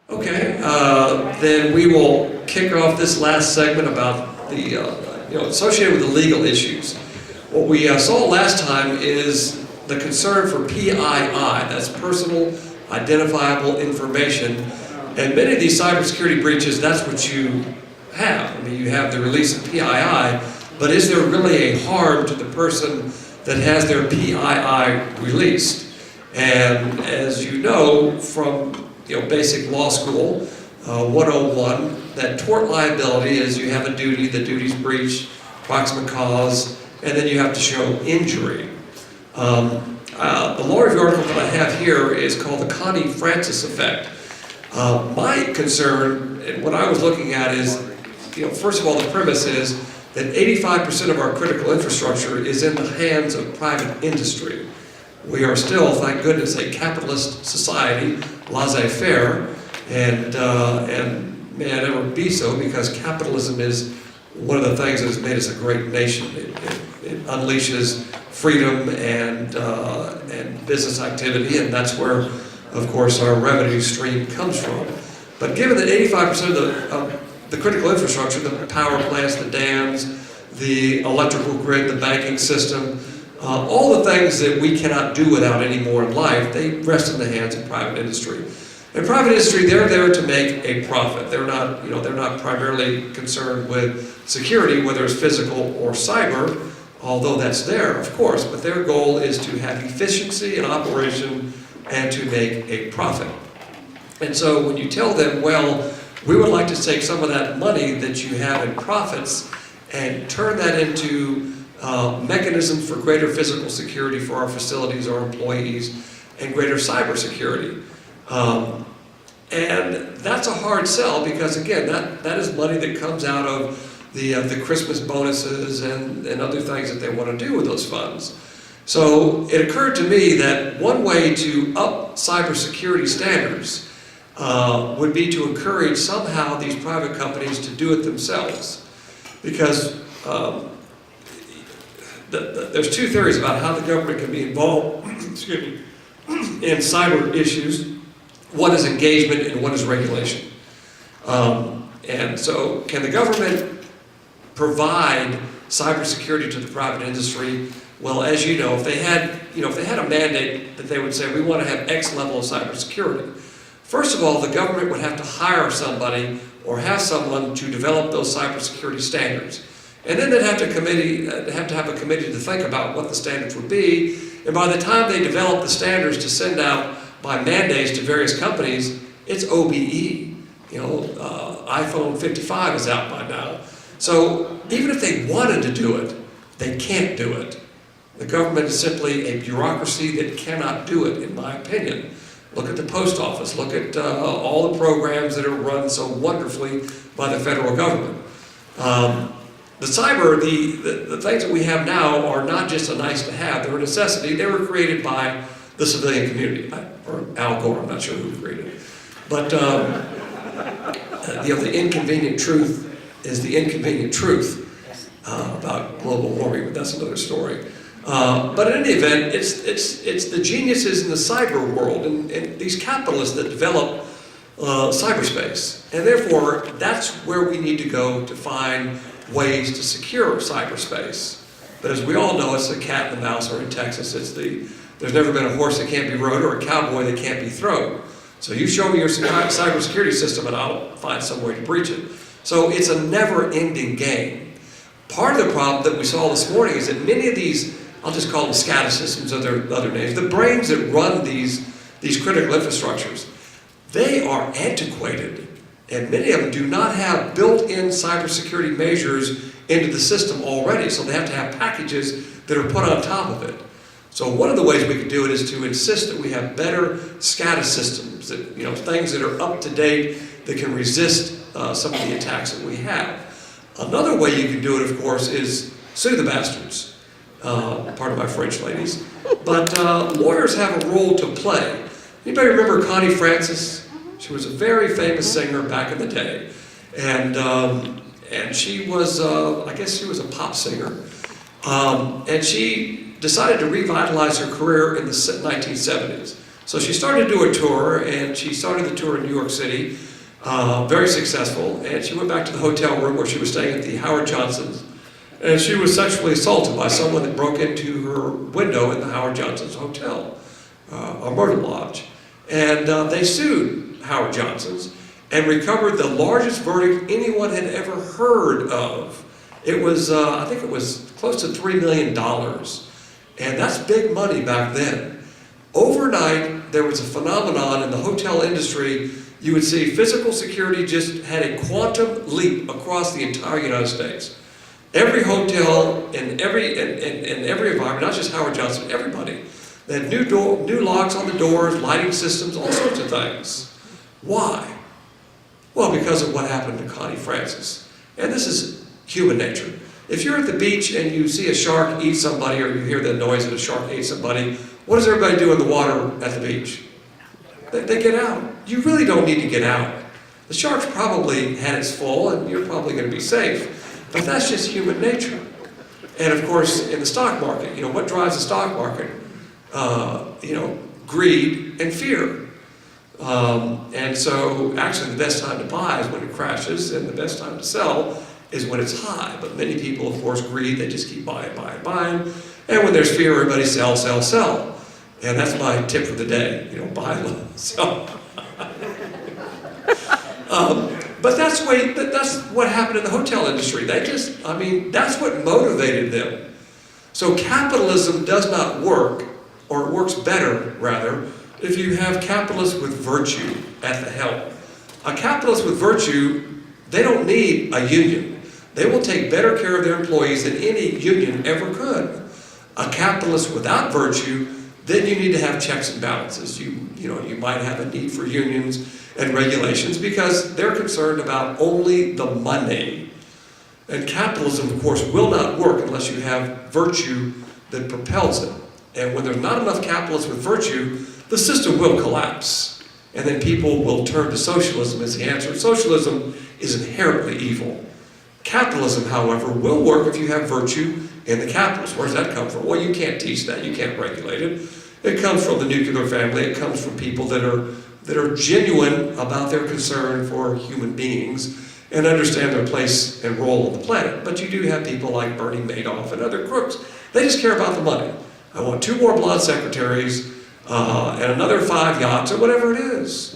Okay, then we will kick off this last segment about the, associated with the legal issues. What we saw last time is the concern for PII, that's personal identifiable information. And many of these cybersecurity breaches, that's what you have. I mean, you have the release of PII, but is there really a harm to the person that has their PII released? And as you know from basic law school, 101, that tort liability is you have a duty, the duty's breach, proximate cause, and then you have to show injury. The law review article that I have here is called the Connie Francis effect. My concern, and what I was looking at is, first of all, the premise is that 85% of our critical infrastructure is in the hands of private industry. We are still, thank goodness, a capitalist society, laissez-faire, and may I never be so, because capitalism is one of the things that has made us a great nation. It unleashes freedom and business activity, and that's where, of course, our revenue stream comes from. But given that 85% of the critical infrastructure, the power plants, the dams, the electrical grid, the banking system, all the things that we cannot do without anymore in life, they rest in the hands of private industry. And private industry, they're there to make a profit. They're not, they're not primarily concerned with security, whether it's physical or cyber, although that's there, of course, but their goal is to have efficiency in operation and to make a profit. And so when you tell them, well, we would like to take some of that money that you have in profits and turn that into mechanisms for greater physical security for our facilities, our employees, and greater cyber security. And that's a hard sell because, again, that is money that comes out of the Christmas bonuses and other things that they want to do with those funds. So it occurred to me that one way to up cybersecurity standards would be to encourage somehow these private companies to do it themselves. Because there's two theories about how the government can be involved excuse me, in cyber issues. One is engagement and one is regulation. And so can the government provide cybersecurity to the private industry? Well, as you know, if they had a mandate that they would say, we want to have X level of cybersecurity, first of all, the government would have to hire somebody or have someone to develop those cybersecurity standards. And then they'd have to have a committee to think about what the standards would be. And by the time they develop the standards to send out by mandates to various companies, it's OBE. iPhone 55 is out by now. So even if they wanted to do it, they can't do it. The government is simply a bureaucracy that cannot do it, in my opinion. Look at the post office. Look at all the programs that are run so wonderfully by the federal government. The cyber, the things that we have now are not just a nice to have, they're a necessity. They were created by the civilian community, or Al Gore, I'm not sure who created it. But the inconvenient truth is the inconvenient truth about global warming, but that's another story. But in any event, it's the geniuses in the cyber world and these capitalists that develop cyberspace. And therefore, that's where we need to go to find ways to secure cyberspace. But as we all know, it's the cat and the mouse, or in Texas, there's never been a horse that can't be rode or a cowboy that can't be thrown. So you show me your cybersecurity system and I'll find some way to breach it. So it's a never-ending game. Part of the problem that we saw this morning is that many of these, I'll just call them SCADA systems or their other names, the brains that run these critical infrastructures, they are antiquated. And many of them do not have built-in cybersecurity measures into the system already, so they have to have packages that are put on top of it. So one of the ways we could do it is to insist that we have better SCADA systems, that, things that are up to date, that can resist some of the attacks that we have. Another way you can do it, of course, is sue the bastards. Pardon my French, ladies. But lawyers have a role to play. Anybody remember Connie Francis? She was a very famous singer back in the day. And she was, I guess she was a pop singer. And she decided to revitalize her career in the 1970s. So she started to do a tour, and she started the tour in New York City, very successful, and she went back to the hotel room where she was staying at the Howard Johnson's, and she was sexually assaulted by someone that broke into her window in the Howard Johnson's hotel, a murder lodge. And they sued Howard Johnson's and recovered the largest verdict anyone had ever heard of. It was, I think it was close to $3 million. And that's big money back then. Overnight, there was a phenomenon in the hotel industry. You would see physical security just had a quantum leap across the entire United States. Every hotel in every environment, not just Howard Johnson, everybody, they had new locks on the doors, lighting systems, all sorts of things. Why? Well, because of what happened to Connie Francis. And this is human nature. If you're at the beach and you see a shark eat somebody, or you hear the noise that a shark ate somebody, what does everybody do in the water at the beach? They get out. You really don't need to get out. The shark's probably had its full, and you're probably going to be safe. But that's just human nature. And of course, in the stock market, what drives the stock market? Greed and fear. And so actually the best time to buy is when it crashes, and the best time to sell is when it's high. But many people, of course, greed, they just keep buying. And when there's fear, everybody sell. And that's my tip for the day, buy low, sell. But that's what happened in the hotel industry. That's what motivated them. So capitalism does not work, or it works better, rather, if you have capitalists with virtue at the helm. A capitalist with virtue, they don't need a union. They will take better care of their employees than any union ever could. A capitalist without virtue, then you need to have checks and balances. You might have a need for unions and regulations because they're concerned about only the money. And capitalism, of course, will not work unless you have virtue that propels it. And when there's not enough capitalists with virtue, the system will collapse. And then people will turn to socialism as the answer. Socialism is inherently evil. Capitalism, however, will work if you have virtue in the capitalists. Where does that come from? Well, you can't teach that. You can't regulate it. It comes from the nuclear family. It comes from people that are genuine about their concern for human beings and understand their place and role on the planet. But you do have people like Bernie Madoff and other crooks. They just care about the money. I want 2 more blonde secretaries and another 5 yachts or whatever it is.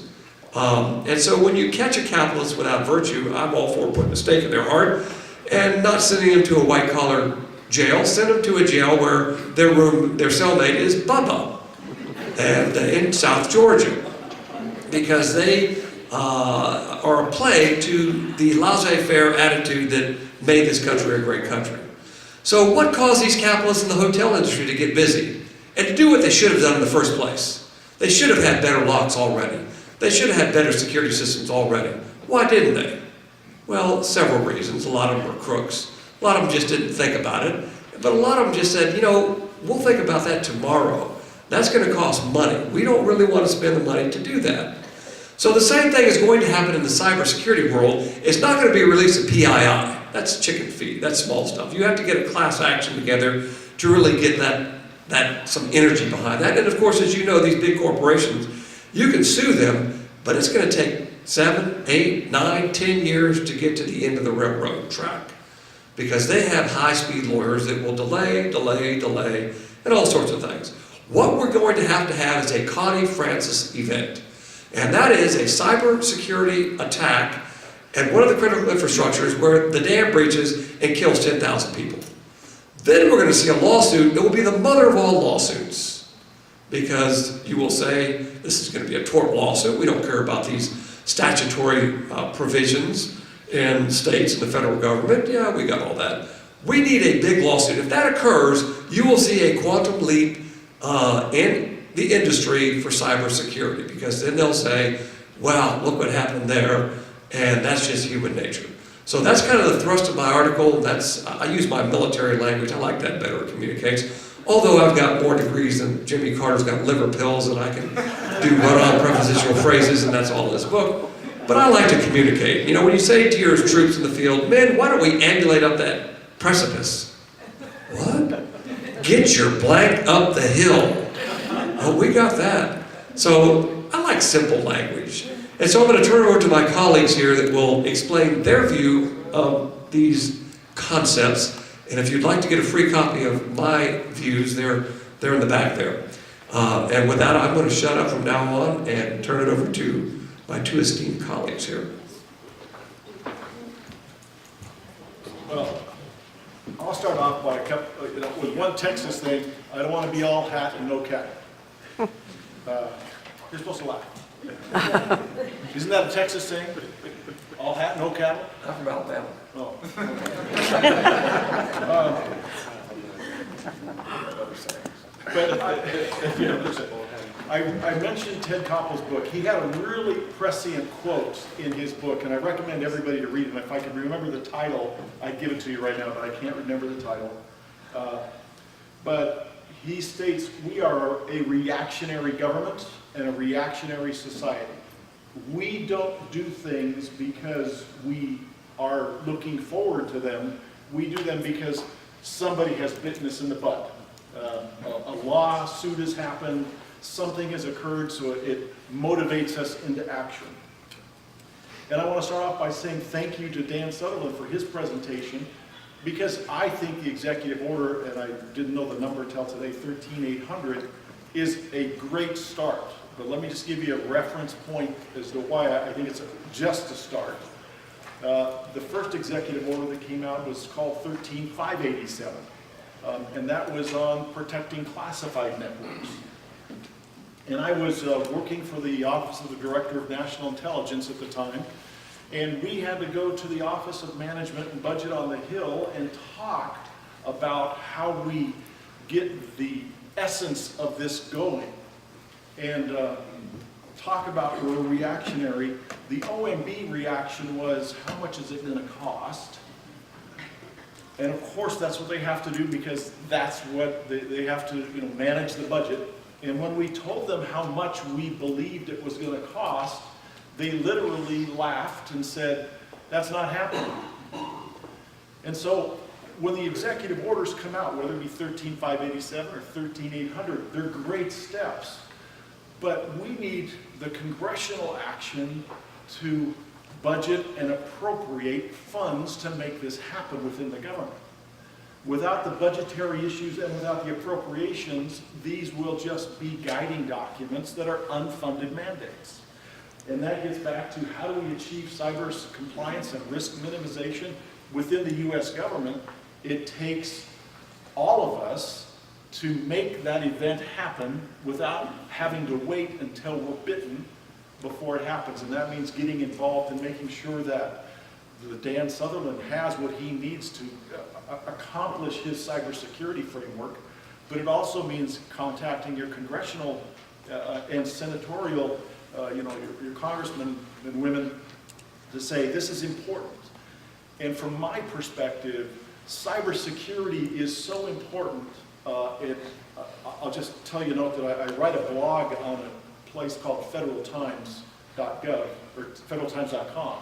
And so when you catch a capitalist without virtue, I'm all for putting a stake in their heart and not sending them to a white-collar jail. Send them to a jail where their cellmate is Bubba, and in South Georgia, because they are a plague to the laissez-faire attitude that made this country a great country. So what caused these capitalists in the hotel industry to get busy and to do what they should have done in the first place? They should have had better locks already. They should have had better security systems already. Why didn't they? Well, several reasons. A lot of them were crooks. A lot of them just didn't think about it. But a lot of them just said, we'll think about that tomorrow. That's going to cost money. We don't really want to spend the money to do that. So the same thing is going to happen in the cybersecurity world. It's not going to be a release of PII. That's chicken feed. That's small stuff. You have to get a class action together to really get that some energy behind that. And of course, as you know, these big corporations, you can sue them, but it's going to take 7, 8, 9, 10 years to get to the end of the railroad track, because they have high-speed lawyers that will delay, and all sorts of things. What we're going to have is a Connie Francis event, and that is a cybersecurity attack at one of the critical infrastructures where the dam breaches and kills 10,000 people. Then we're going to see a lawsuit that will be the mother of all lawsuits, because you will say, this is going to be a tort lawsuit. We don't care about these statutory provisions in states and the federal government. Yeah, we got all that. We need a big lawsuit. If that occurs, you will see a quantum leap in the industry for cybersecurity, because then they'll say, wow, look what happened there, and that's just human nature. So that's kind of the thrust of my article. I use my military language. I like that better. It communicates. Although I've got more degrees than Jimmy Carter's got liver pills, and I can do run-on prepositional phrases, and that's all in this book. But I like to communicate. When you say to your troops in the field, men, why don't we ambulate up that precipice? What? Get your blank up the hill. Oh, we got that. So I like simple language. And so I'm going to turn it over to my colleagues here that will explain their view of these concepts. And if you'd like to get a free copy of my views, they're in the back there. And with that, I'm going to shut up from now on and turn it over to my two esteemed colleagues here. Well, I'll start off by with one Texas thing. I don't want to be all hat and no cattle. You're supposed to laugh. Isn't that a Texas thing? All hat, no cattle? I'm from Alabama. Oh. I mentioned Ted Koppel's book. He had a really prescient quote in his book, and I recommend everybody to read it. And if I could remember the title, I'd give it to you right now, but I can't remember the title. But he states, we are a reactionary government and a reactionary society. We don't do things because we are looking forward to them. We do them because somebody has bitten us in the butt. A lawsuit has happened, something has occurred, so it motivates us into action. And I want to start off by saying thank you to Dan Sutherland for his presentation, because I think the executive order, and I didn't know the number until today, 13800, is a great start. But let me just give you a reference point as to why I think it's just a start. The first executive order that came out was called 13587, and that was on protecting classified networks. And I was working for the Office of the Director of National Intelligence at the time, and we had to go to the Office of Management and Budget on the Hill and talk about how we get the essence of this going. And talk about we're reactionary. The OMB reaction was, how much is it going to cost? And of course that's what they have to do, because that's what they have to manage the budget. And when we told them how much we believed it was going to cost, they literally laughed and said, that's not happening. And so when the executive orders come out, whether it be 13587 or 13800, they're great steps. But we need the congressional action to budget and appropriate funds to make this happen within the government. Without the budgetary issues and without the appropriations, these will just be guiding documents that are unfunded mandates. And that gets back to how do we achieve cyber compliance and risk minimization within the U.S. government. It takes all of us to make that event happen without having to wait until we're bitten before it happens. And that means getting involved and making sure that Dan Sutherland has what he needs to accomplish his cybersecurity framework. But it also means contacting your congressional and senatorial, your congressmen and women to say, this is important. And from my perspective, cybersecurity is so important. I'll just tell you a note that I write a blog on a place called federaltimes.gov or federaltimes.com,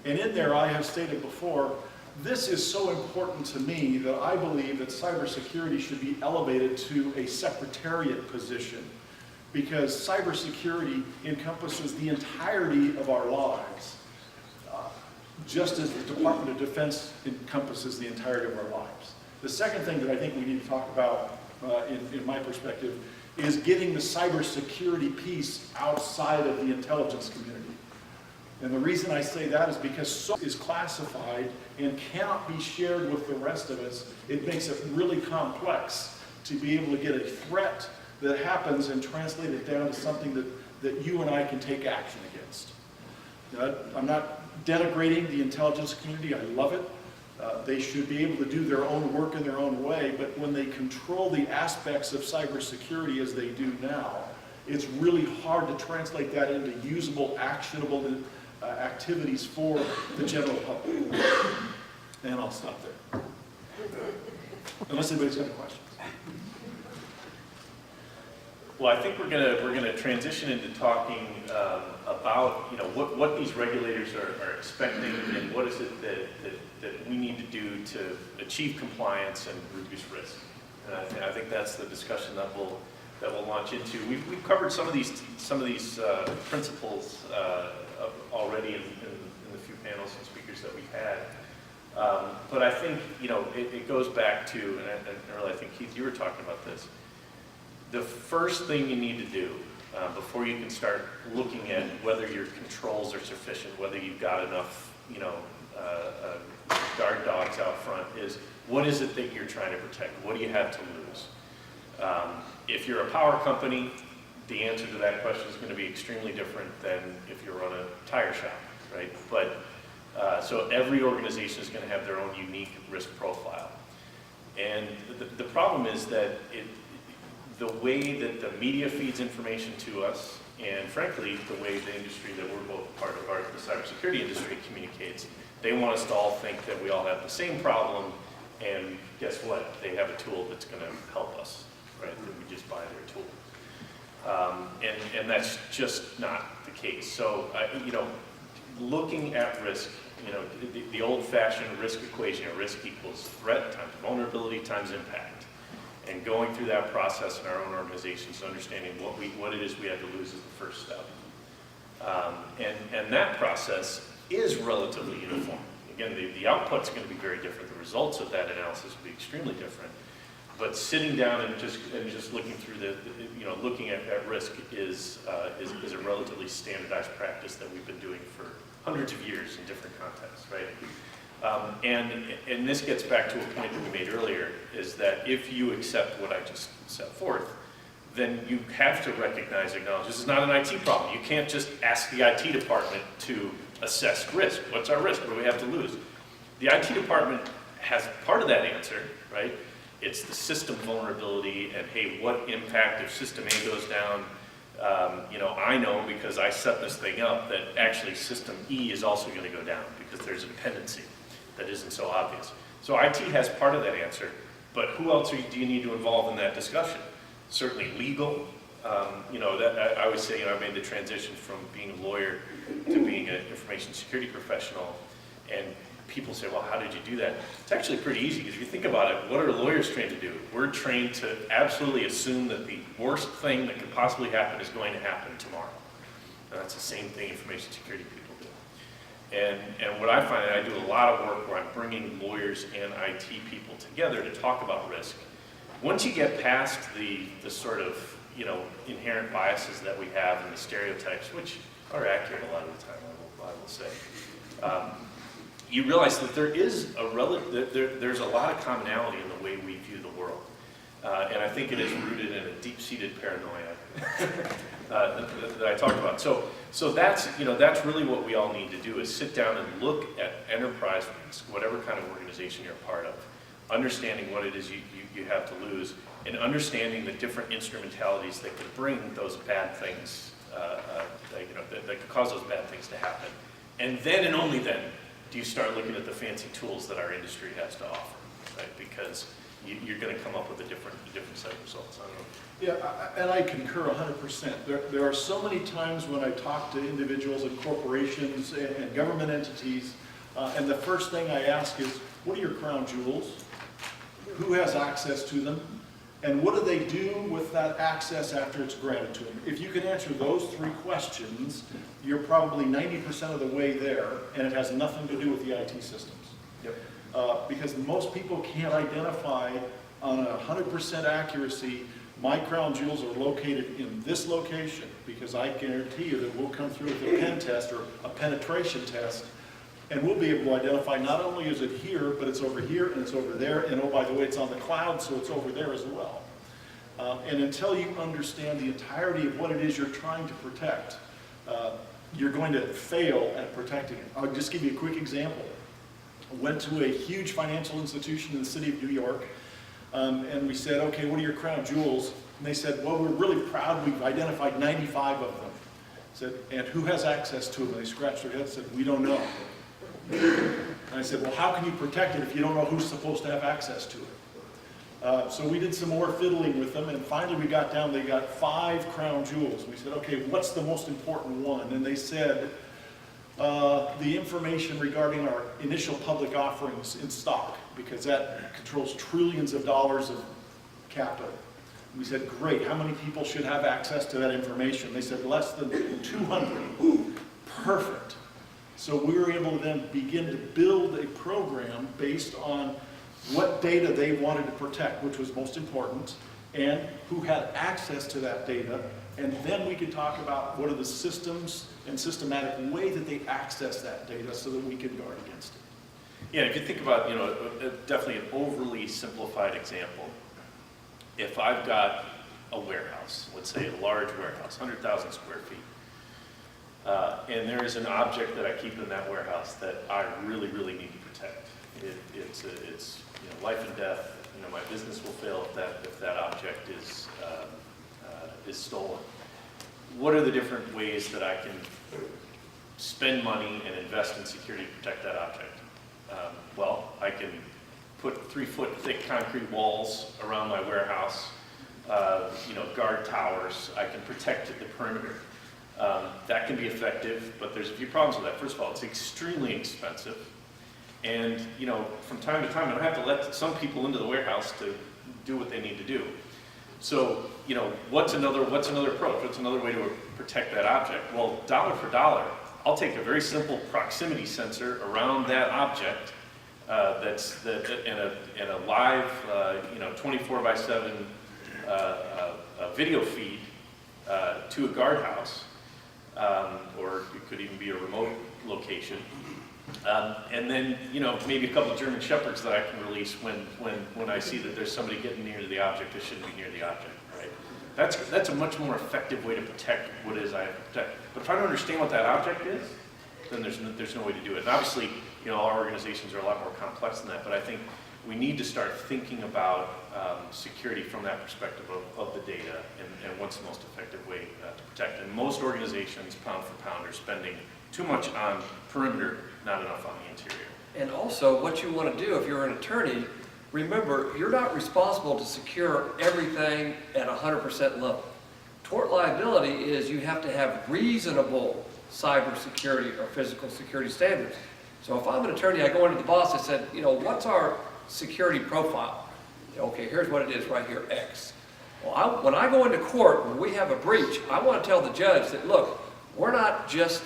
and in there I have stated before, this is so important to me that I believe that cybersecurity should be elevated to a secretariat position, because cybersecurity encompasses the entirety of our lives, just as the Department of Defense encompasses the entirety of our lives. The second thing that I think we need to talk about, in my perspective, is getting the cybersecurity piece outside of the intelligence community. And the reason I say that is because so is classified and cannot be shared with the rest of us. It makes it really complex to be able to get a threat that happens and translate it down to something that you and I can take action against. I'm not denigrating the intelligence community. I love it. They should be able to do their own work in their own way, but when they control the aspects of cybersecurity as they do now, it's really hard to translate that into usable, actionable activities for the general public. And I'll stop there. Unless anybody's got any questions. Well, I think we're gonna transition into talking about what these regulators are expecting, and what is it that we need to do to achieve compliance and reduce risk. And I think that's the discussion that that we'll launch into. We've covered some of these principles already in the few panels and speakers that we've had. But I think, it goes back to, and really I think, Keith, you were talking about this. The first thing you need to do before you can start looking at whether your controls are sufficient, whether you've got enough, guard dogs out front, is what is it that you're trying to protect? What do you have to lose? If you're a power company, the answer to that question is going to be extremely different than if you run a tire shop, right? But so every organization is going to have their own unique risk profile. And the problem is that the way that the media feeds information to us, and frankly, the way the industry that we're both part of, the cybersecurity industry, communicates, they want us to all think that we all have the same problem, and guess what? They have a tool that's going to help us, right? That we just buy their tool. And that's just not the case. So, looking at risk, the old-fashioned risk equation, risk equals threat times vulnerability times impact. And going through that process in our own organizations, understanding what it is we have to lose is the first step. And that process is relatively uniform. Again, the output's going to be very different. The results of that analysis will be extremely different. But sitting down and just looking through looking at risk is a relatively standardized practice that we've been doing for hundreds of years in different contexts, right? And this gets back to a point that we made earlier, is that if you accept what I just set forth, then you have to recognize, acknowledge, this is not an IT problem. You can't just ask the IT department to assess risk. What's our risk? What do we have to lose? The IT department has part of that answer, right? It's the system vulnerability and, hey, what impact if system A goes down? I know because I set this thing up that actually system E is also going to go down because there's a dependency that isn't so obvious. So IT has part of that answer, but who else do you need to involve in that discussion? Certainly legal. I always say, I made the transition from being a lawyer to being an information security professional, and people say, well, how did you do that? It's actually pretty easy, because if you think about it, what are lawyers trained to do? We're trained to absolutely assume that the worst thing that could possibly happen is going to happen tomorrow. And that's the same thing information security people do. And what I find, I do a lot of work where I'm bringing lawyers and IT people together to talk about risk. Once you get past the sort of, inherent biases that we have and the stereotypes, which are accurate a lot of the time, I will say, you realize that there's a lot of commonality in the way we view the world. And I think it is rooted in a deep-seated paranoia that I talked about. So that's really what we all need to do, is sit down and look at enterprise risk, whatever kind of organization you're a part of, understanding what it is you have to lose, and understanding the different instrumentalities that could bring those bad things, that could cause those bad things to happen. And then and only then do you start looking at the fancy tools that our industry has to offer, right? Because you're going to come up with a different set of results. I don't know. Yeah, and I concur 100%. There are so many times when I talk to individuals and corporations and government entities, and the first thing I ask is, what are your crown jewels? Who has access to them? And what do they do with that access after it's granted to them? If you can answer those three questions, you're probably 90% of the way there, and it has nothing to do with the IT systems. Yep. Because most people can't identify on 100% accuracy, my crown jewels are located in this location, because I guarantee you that we'll come through with a pen test or a penetration test, and we'll be able to identify not only is it here, but it's over here and it's over there, and oh, by the way, it's on the cloud, so it's over there as well. And until you understand the entirety of what it is you're trying to protect, you're going to fail at protecting it. I'll just give you a quick example. I went to a huge financial institution in the city of New York, and we said, okay, what are your crown jewels? And they said, well, we're really proud, we've identified 95 of them. I said, and who has access to them? And they scratched their heads and said, we don't know. And I said, well, how can you protect it if you don't know who's supposed to have access to it? So we did some more fiddling with them, and finally we got down, they got 5 crown jewels. We said, okay, what's the most important one? And they said, the information regarding our initial public offerings in stock, because that controls trillions of dollars of capital. We said, great, how many people should have access to that information? They said, less than 200. Ooh, perfect. So we were able to then begin to build a program based on what data they wanted to protect, which was most important, and who had access to that data. And then we could talk about what are the systems and systematic way that they access that data so that we can guard against it. Yeah, if you think about, definitely an overly simplified example. If I've got a warehouse, let's say a large warehouse, 100,000 square feet, and there is an object that I keep in that warehouse that I really, really need to protect. It's life and death. My business will fail if that object is stolen. What are the different ways that I can spend money and invest in security to protect that object? Well, I can put 3-foot thick concrete walls around my warehouse, guard towers. I can protect the perimeter. That can be effective, but there's a few problems with that. First of all, it's extremely expensive. And, from time to time, I don't have to let some people into the warehouse to do what they need to do. So, what's another approach? What's another way to protect that object? Well, dollar for dollar, I'll take a very simple proximity sensor around that object that's in a live, 24/7 video feed to a guardhouse, or it could even be a remote location. And then, maybe a couple of German Shepherds that I can release when I see that there's somebody getting near to the object that shouldn't be near the object, right? That's a much more effective way to protect what it is I have to protect. But if I don't understand what that object is, then there's no way to do it. And obviously, our organizations are a lot more complex than that, but I think we need to start thinking about security from that perspective of the data and what's the most effective way to protect. And most organizations, pound for pound, are spending too much on perimeter, not enough on the interior. And also, what you want to do if you're an attorney, remember, you're not responsible to secure everything at 100% level. Tort liability is you have to have reasonable cybersecurity or physical security standards. So if I'm an attorney, I go into the boss, I said, what's our security profile? Okay, here's what it is right here, X. Well, when I go into court, when we have a breach, I want to tell the judge that, look, we're not just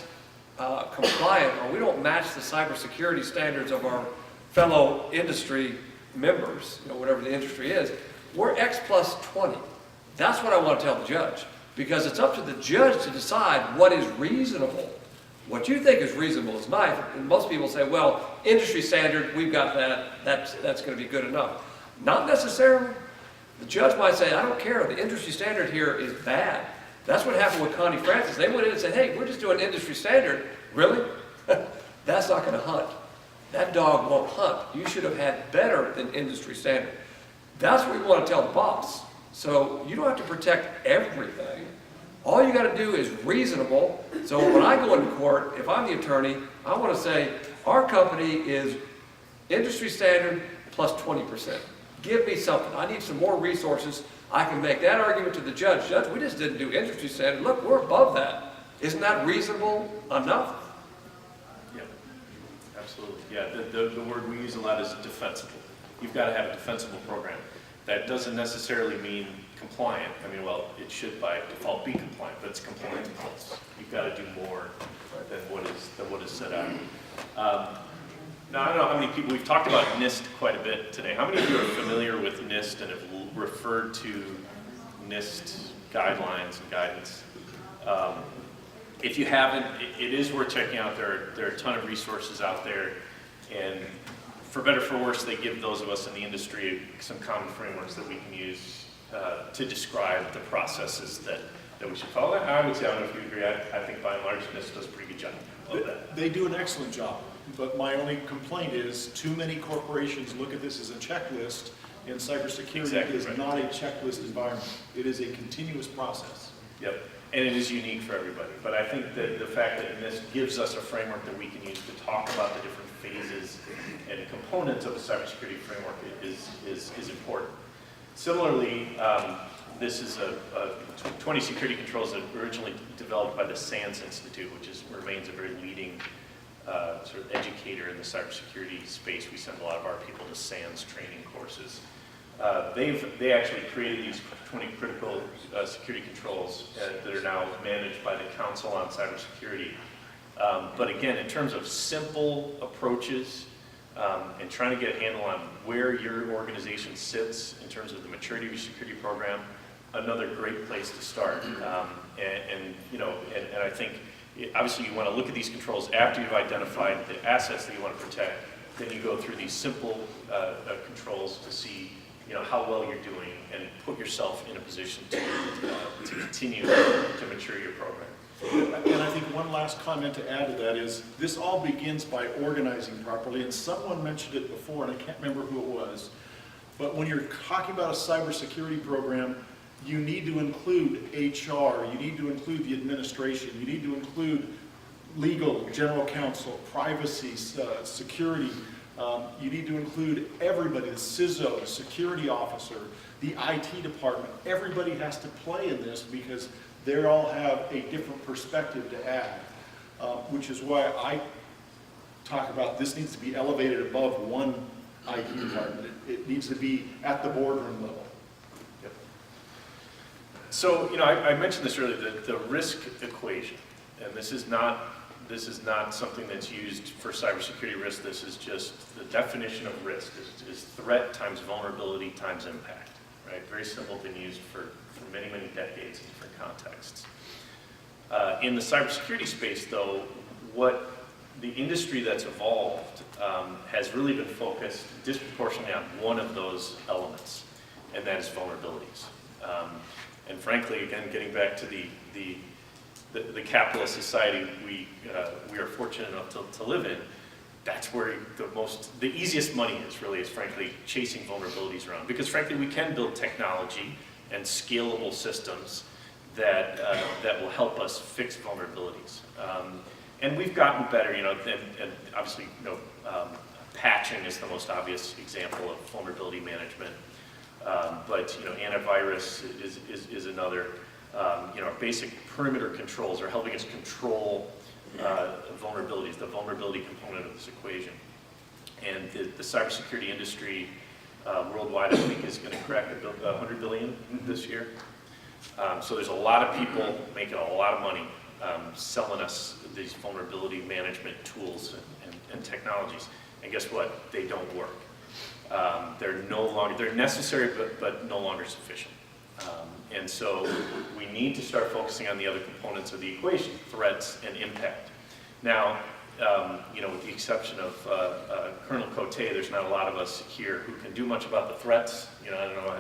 compliant, or we don't match the cybersecurity standards of our fellow industry members, whatever the industry is, we're X plus 20. That's what I want to tell the judge, because it's up to the judge to decide what is reasonable. What you think is reasonable is nice, and most people say, well, industry standard, we've got that, that's going to be good enough. Not necessarily. The judge might say, I don't care, the industry standard here is bad. That's what happened with Connie Francis. They went in and said, hey, we're just doing industry standard. Really? That's not going to hunt. That dog won't hunt. You should have had better than industry standard. That's what we want to tell the boss. So you don't have to protect everything. All you got to do is reasonable. So when I go into court, if I'm the attorney, I want to say, our company is industry standard plus 20%. Give me something. I need some more resources. I can make that argument to the judge. Judge, we just didn't do industry standard. Look, we're above that. Isn't that reasonable enough? Yeah, absolutely. Yeah, the word we use a lot is defensible. You've got to have a defensible program. That doesn't necessarily mean compliant. Well, it should by default be compliant, but it's compliance plus. You've got to do more than what is set out. Now, I don't know how many people, we've talked about NIST quite a bit today. How many of you are familiar with NIST and have referred to NIST guidelines and guidance? If you haven't, it is worth checking out. There are a ton of resources out there, and for better or for worse, they give those of us in the industry some common frameworks that we can use to describe the processes that we should follow. I would say, I don't know if you agree, I think by and large NIST does a pretty good job of that. They do an excellent job, but my only complaint is too many corporations look at this as a checklist, and cybersecurity is not a checklist environment. It is a continuous process. Yep, and it is unique for everybody. But I think that the fact that NIST gives us a framework that we can use to talk about the different phases and components of a cybersecurity framework is important. Similarly, this is a 20 security controls that were originally developed by the SANS Institute, which remains a very leading sort of educator in the cybersecurity space. We send a lot of our people to SANS training courses. they actually created these 20 critical security controls that are now managed by the Council on Cybersecurity. But again, in terms of simple approaches and trying to get a handle on where your organization sits in terms of the maturity of your security program, another great place to start. You know, and I think obviously you want to look at these controls after you've identified the assets that you want to protect. Then you go through these simple controls to see, you know, how well you're doing and put yourself in a position to continue to mature your program. And I think one last comment to add to that is, this all begins by organizing properly, and someone mentioned it before, and I can't remember who it was, but when you're talking about a cybersecurity program, you need to include HR, you need to include the administration, you need to include legal, general counsel, privacy, security. You need to include everybody, the CISO, the security officer, the IT department. Everybody has to play in this because they all have a different perspective to add, which is why I talk about this needs to be elevated above one IT department. It needs to be at the boardroom level. Yep. So, you know, I mentioned this earlier, the risk equation, and this is not something that's used for cybersecurity risk. This is just the definition of risk is threat times vulnerability times impact, right? Very simple, been used for many, many decades in different contexts. In the cybersecurity space, though, what the industry that's evolved has really been focused disproportionately on one of those elements, and that is vulnerabilities. And frankly, again, getting back to the capitalist society we are fortunate enough to live in, that's where the easiest money is frankly chasing vulnerabilities around. Because frankly, we can build technology and scalable systems that will help us fix vulnerabilities. And we've gotten better, you know, and obviously, you know, patching is the most obvious example of vulnerability management. But, you know, antivirus is another. You know, our basic perimeter controls are helping us control vulnerabilities, the vulnerability component of this equation. And the cybersecurity industry worldwide, I think, is going to crack $100 billion this year. So there's a lot of people making a lot of money selling us these vulnerability management tools and technologies. And guess what? They don't work. They're necessary, but no longer sufficient. And so we need to start focusing on the other components of the equation, threats and impact. Now, you know, with the exception of Colonel Cote, there's not a lot of us here who can do much about the threats. You know, I don't know,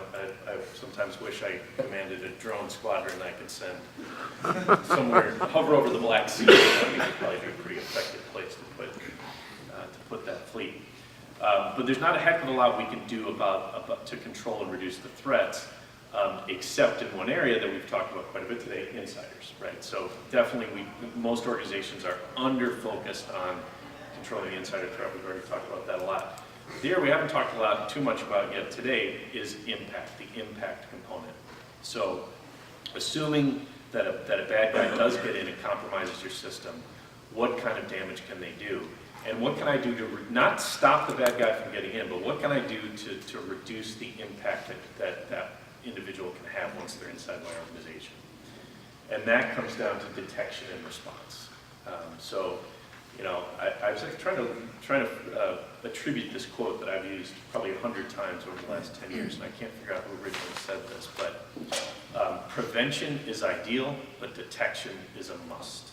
I sometimes wish I commanded a drone squadron I could send somewhere, hover over the Black Sea. I think it'd probably be a pretty effective place to put that fleet. But there's not a heck of a lot we can do to control and reduce the threats. Except in one area that we've talked about quite a bit today, insiders, right? So definitely most organizations are under-focused on controlling the insider threat. We've already talked about that a lot. There we haven't talked too much about yet today is impact, the impact component. So assuming that a bad guy does get in and compromises your system, what kind of damage can they do? And what can I do to not stop the bad guy from getting in, but what can I do to reduce the impact that individual can have once they're inside my organization? And that comes down to detection and response. So, you know, I was trying to attribute this quote that I've used probably 100 times over the last 10 years, and I can't figure out who originally said this, but prevention is ideal, but detection is a must.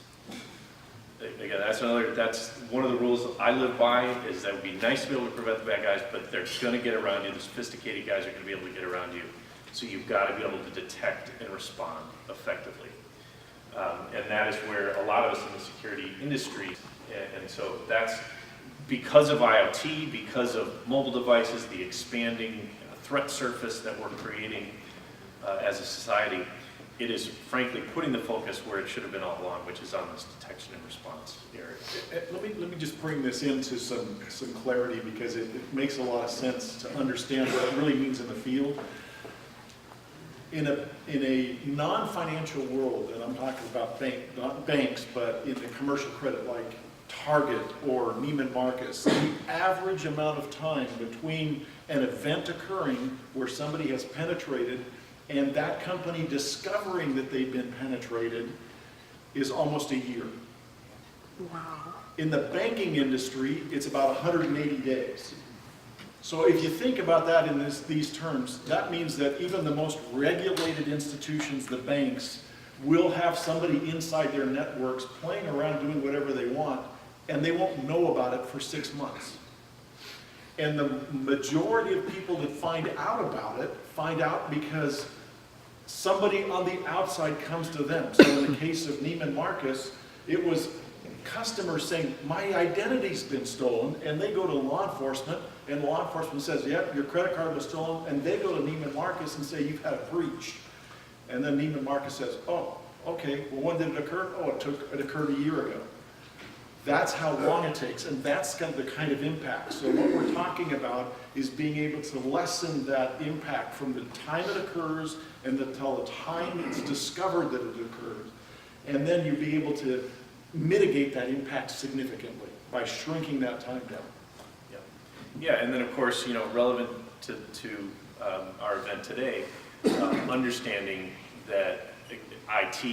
Again, that's one of the rules that I live by, is that it would be nice to be able to prevent the bad guys, but they're going to get around you. The sophisticated guys are going to be able to get around you. So you've got to be able to detect and respond effectively. And that is where a lot of us in the security industry, and so that's because of IoT, because of mobile devices, the expanding threat surface that we're creating as a society, it is frankly putting the focus where it should have been all along, which is on this detection and response area. Let me just bring this into some clarity, because it makes a lot of sense to understand what it really means in the field. In a non-financial world, and I'm talking about not banks, but in the commercial credit like Target or Neiman Marcus, the average amount of time between an event occurring where somebody has penetrated, and that company discovering that they've been penetrated is almost a year. Wow. In the banking industry, it's about 180 days. So if you think about that in these terms, that means that even the most regulated institutions, the banks, will have somebody inside their networks playing around doing whatever they want, and they won't know about it for 6 months. And the majority of people that find out about it, find out because somebody on the outside comes to them. So in the case of Neiman Marcus, it was customers saying, my identity's been stolen, and they go to law enforcement, and law enforcement says, yep, your credit card was stolen, and they go to Neiman Marcus and say, you've had a breach. And then Neiman Marcus says, oh, okay, well, when did it occur? Oh, it occurred a year ago. That's how long it takes, and that's kind of the kind of impact. So what we're talking about is being able to lessen that impact from the time it occurs and until the time it's discovered that it occurred. And then you'll be able to mitigate that impact significantly by shrinking that time down. Yeah, and then of course, you know, relevant to our event today, understanding that IT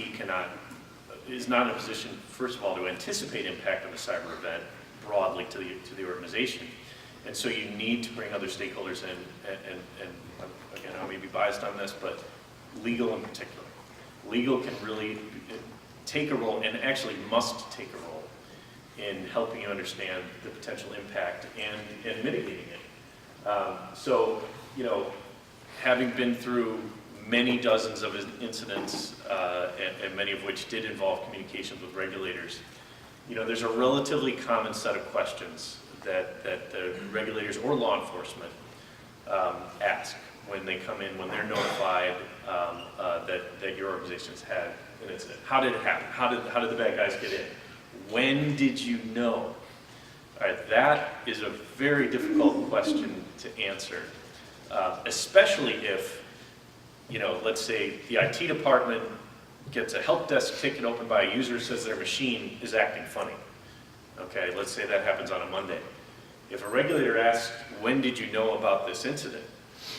is not in a position, first of all, to anticipate impact of a cyber event broadly to the organization. And so you need to bring other stakeholders in, and again, I may be biased on this, but legal in particular. Legal can really take a role, and actually must take a role, in helping you understand the potential impact and mitigating it. So, you know, having been through many dozens of incidents, and many of which did involve communications with regulators, you know, there's a relatively common set of questions that the regulators or law enforcement ask when they come in, when they're notified that your organization's had an incident. How did it happen? How did the bad guys get in? When did you know? All right, that is a very difficult question to answer, especially if, you know, let's say the IT department gets a help desk ticket opened by a user who says their machine is acting funny. Okay, let's say that happens on a Monday. If a regulator asks, when did you know about this incident?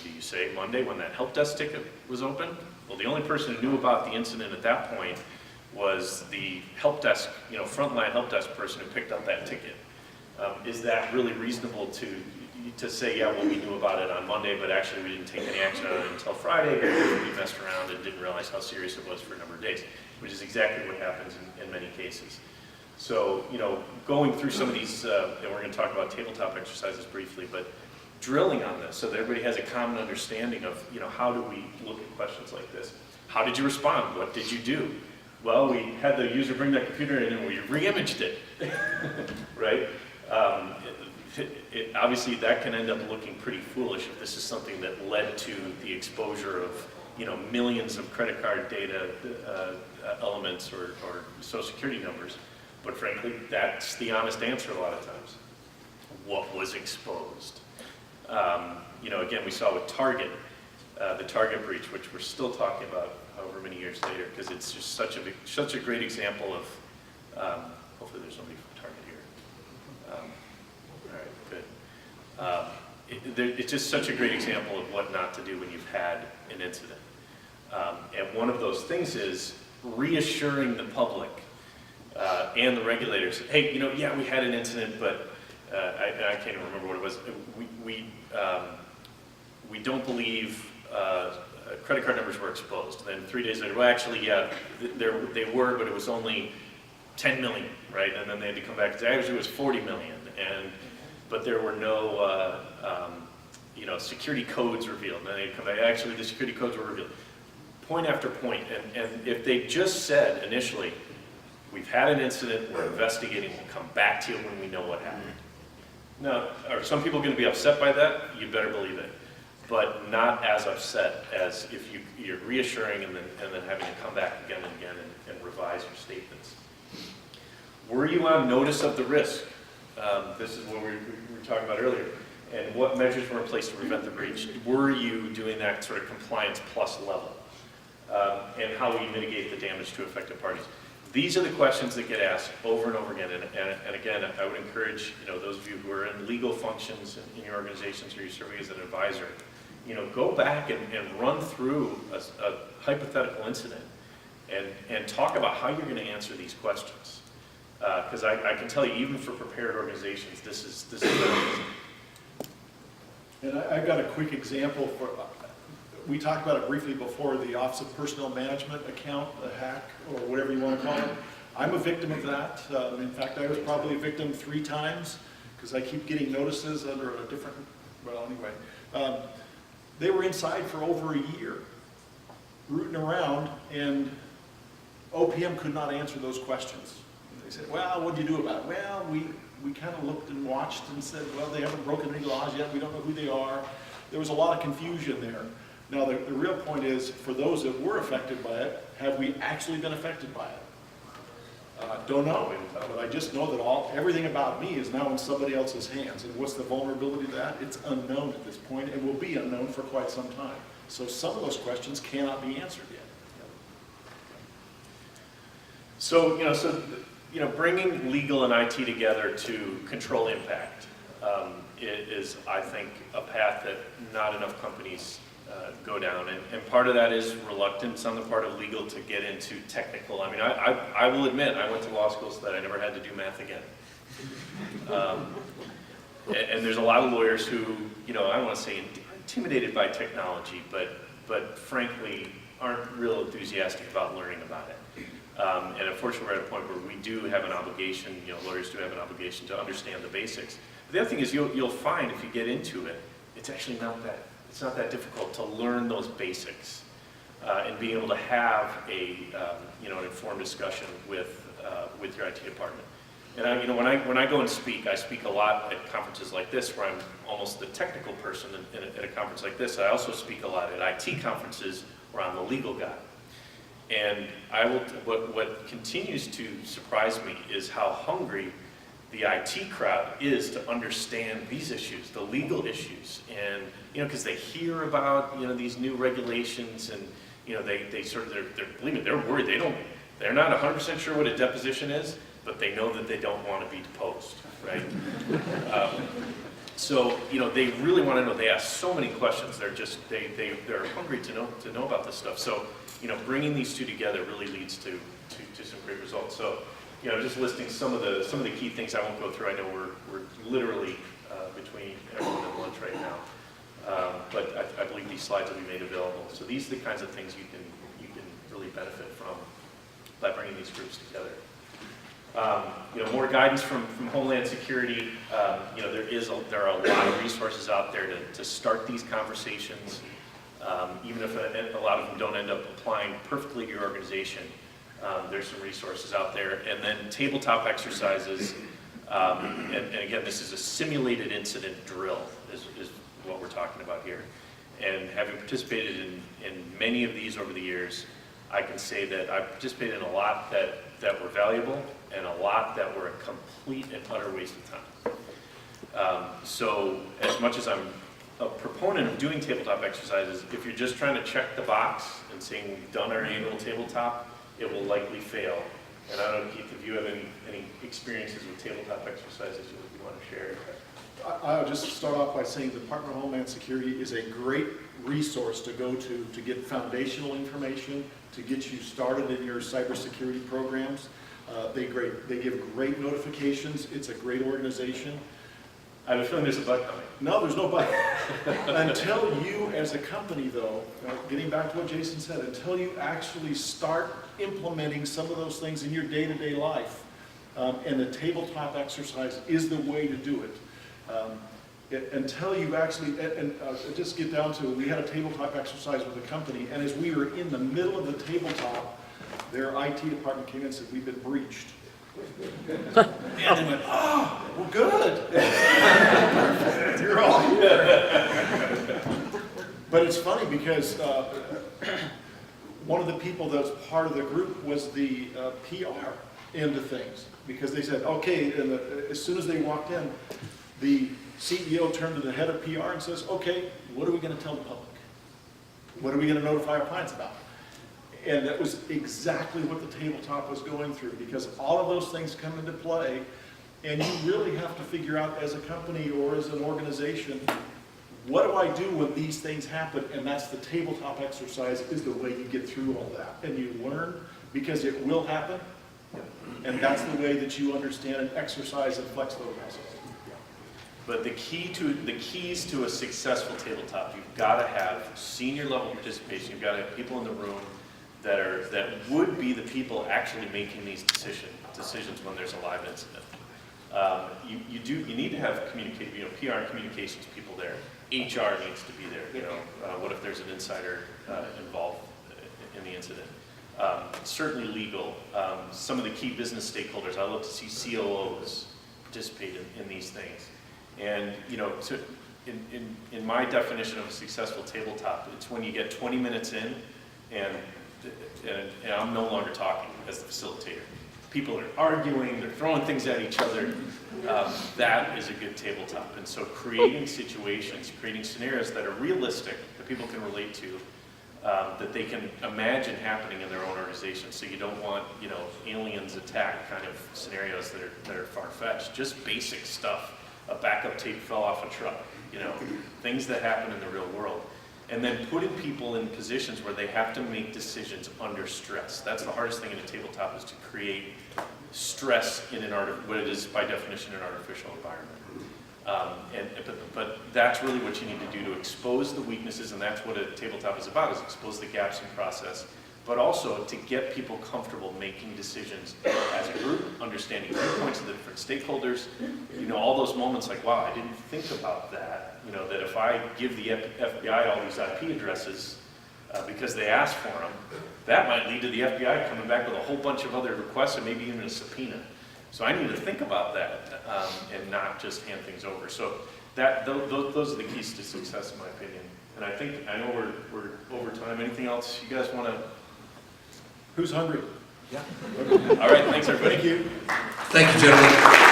Do you say Monday when that help desk ticket was open? Well, the only person who knew about the incident at that point was the help desk, you know, frontline help desk person who picked up that ticket. Is that really reasonable to say, yeah, well, we knew about it on Monday, but actually we didn't take any action on it until Friday because we messed around and didn't realize how serious it was for a number of days, which is exactly what happens in many cases. So, you know, going through some of these, and we're going to talk about tabletop exercises briefly, but drilling on this so that everybody has a common understanding of, you know, how do we look at questions like this? How did you respond? What did you do? Well, we had the user bring that computer in and we re-imaged it, right? Obviously, that can end up looking pretty foolish if this is something that led to the exposure of, you know, millions of credit card data elements or social security numbers. But frankly, that's the honest answer a lot of times. What was exposed? You know, again, we saw with Target, the Target breach, which we're still talking about however many years later, because it's just such a great example of, hopefully there's somebody from Target here. All right, good. It's just such a great example of what not to do when you've had an incident. And one of those things is reassuring the public and the regulators, hey, you know, yeah, we had an incident, but I can't even remember what it was. We don't believe credit card numbers were exposed. Then 3 days later, well, actually, yeah, they were, but it was only 10 million, right? And then they had to come back and say, actually, it was 40 million, but there were no, you know, security codes revealed. And then they'd come back, actually, the security codes were revealed. Point after point, and if they just said initially, we've had an incident, we're investigating, we'll come back to you when we know what happened. Now, are some people going to be upset by that? You better believe it. But not as upset as if you're reassuring and then having to come back again and again and revise your statements. Were you on notice of the risk? This is what we were talking about earlier. And what measures were in place to prevent the breach? Were you doing that sort of compliance plus level? And how will you mitigate the damage to affected parties? these are the questions that get asked over and over again. And again, I would encourage, those of you who are in legal functions in your organizations or you're serving as an advisor, go back and run through a hypothetical incident and talk about how you're going to answer these questions. Because I can tell you, even for prepared organizations, this is very easy. And I've got a quick example for, we talked about it briefly before, the Office of Personnel Management account, the hack, or whatever you want to call it. I'm a victim of that. In fact, I was probably a victim 3 times, because I keep getting notices under a different, well, anyway. They were inside for over a year, rooting around, and OPM could not answer those questions. They said, well, what did you do about it? Well, we kind of looked and watched and said, well, they haven't broken any laws yet, we don't know who they are. There was a lot of confusion there. Now, the real point is, for those that were affected by it, have we actually been affected by it? Don't know, but I just know that everything about me is now in somebody else's hands. And what's the vulnerability to that? It's unknown at this point, and will be unknown for quite some time. So some of those questions cannot be answered yet. So, bringing legal and IT together to control impact is, I think, a path that not enough companies go down. And part of that is reluctance on the part of legal to get into technical. I mean, I will admit, I went to law school so that I never had to do math again. And there's a lot of lawyers who, I don't want to say intimidated by technology, but frankly, aren't real enthusiastic about learning about it. And unfortunately, we're at a point where we do have an obligation, lawyers do have an obligation to understand the basics. But the other thing is you'll find if you get into it, it's actually it's not that difficult to learn those basics and being able to have an informed discussion with your IT department. And when I go and speak, I speak a lot at conferences like this where I'm almost the technical person at a conference like this. I also speak a lot at IT conferences where I'm the legal guy. And what continues to surprise me is how hungry the IT crowd is to understand these issues, the legal issues. And, because they hear about, these new regulations and, they sort of, believe me, they're worried. They're not 100% sure what a deposition is, but they know that they don't want to be deposed, right? So, they really want to know. They ask so many questions. They're hungry to know about this stuff. So, bringing these two together really leads to some great results. So, just listing some of the key things. I won't go through. I know we're literally between everyone and lunch right now, but I believe these slides will be made available. So these are the kinds of things you can really benefit from by bringing these groups together. More guidance from Homeland Security. There are a lot of resources out there to start these conversations, even if a lot of them don't end up applying perfectly to your organization. There's some resources out there, and then tabletop exercises. And again, this is a simulated incident drill, is what we're talking about here. And having participated in many of these over the years, I can say that I've participated in a lot that were valuable and a lot that were a complete and utter waste of time. So as much as I'm a proponent of doing tabletop exercises, if you're just trying to check the box and saying we've done our annual tabletop, it will likely fail. And I don't know, Keith, if you have any experiences with tabletop exercises you want to share. I'll just start off by saying the Department of Homeland Security is a great resource to go to get foundational information, to get you started in your cybersecurity programs. They give great notifications. It's a great organization. I have a feeling there's a but coming. No, there's no but. Until you, as a company, though, getting back to what Jason said, until you actually start implementing some of those things in your day-to-day life, and the tabletop exercise is the way to do it. Until you actually, and just get down to, we had a tabletop exercise with a company, and as we were in the middle of the tabletop, their IT department came in and said, we've been breached. And they went, oh, well, good. You're all here. But it's funny because one of the people that was part of the group was the PR end of things. Because they said, okay, and as soon as they walked in, the CEO turned to the head of PR and says, okay, what are we going to tell the public? What are we going to notify our clients about? And that was exactly what the tabletop was going through, because all of those things come into play, and you really have to figure out as a company or as an organization, what do I do when these things happen? And that's the tabletop exercise, is the way you get through all that. And you learn, because it will happen, and that's the way that you understand and exercise and flex those muscles. But the keys to a successful tabletop, you've got to have senior level participation. You've got to have people in the room that would be the people actually making these decisions when there's a live incident. You need to have PR and communications people there. HR needs to be there. What if there's an insider involved in the incident? Certainly legal. Some of the key business stakeholders. I love to see COOs participate in these things. And in my definition of a successful tabletop, it's when you get 20 minutes in and I'm no longer talking as the facilitator. People are arguing, they're throwing things at each other. That is a good tabletop. And so creating situations, creating scenarios that are realistic, that people can relate to, that they can imagine happening in their own organization. So you don't want, aliens attack kind of scenarios that are far-fetched. Just basic stuff. A backup tape fell off a truck, things that happen in the real world. And then putting people in positions where they have to make decisions under stress. That's the hardest thing in a tabletop, is to create stress in what it is by definition an artificial environment. But that's really what you need to do to expose the weaknesses, and that's what a tabletop is about, is expose the gaps in process, but also to get people comfortable making decisions as a group, understanding viewpoints of the different stakeholders. All those moments like, wow, I didn't think about that. That if I give the FBI all these IP addresses because they asked for them, that might lead to the FBI coming back with a whole bunch of other requests and maybe even a subpoena. So I need to think about that and not just hand things over. So those are the keys to success, in my opinion. And I know we're over time. Anything else you guys want to? Who's hungry? Yeah. All right, thanks everybody. Thank you. Thank you, gentlemen.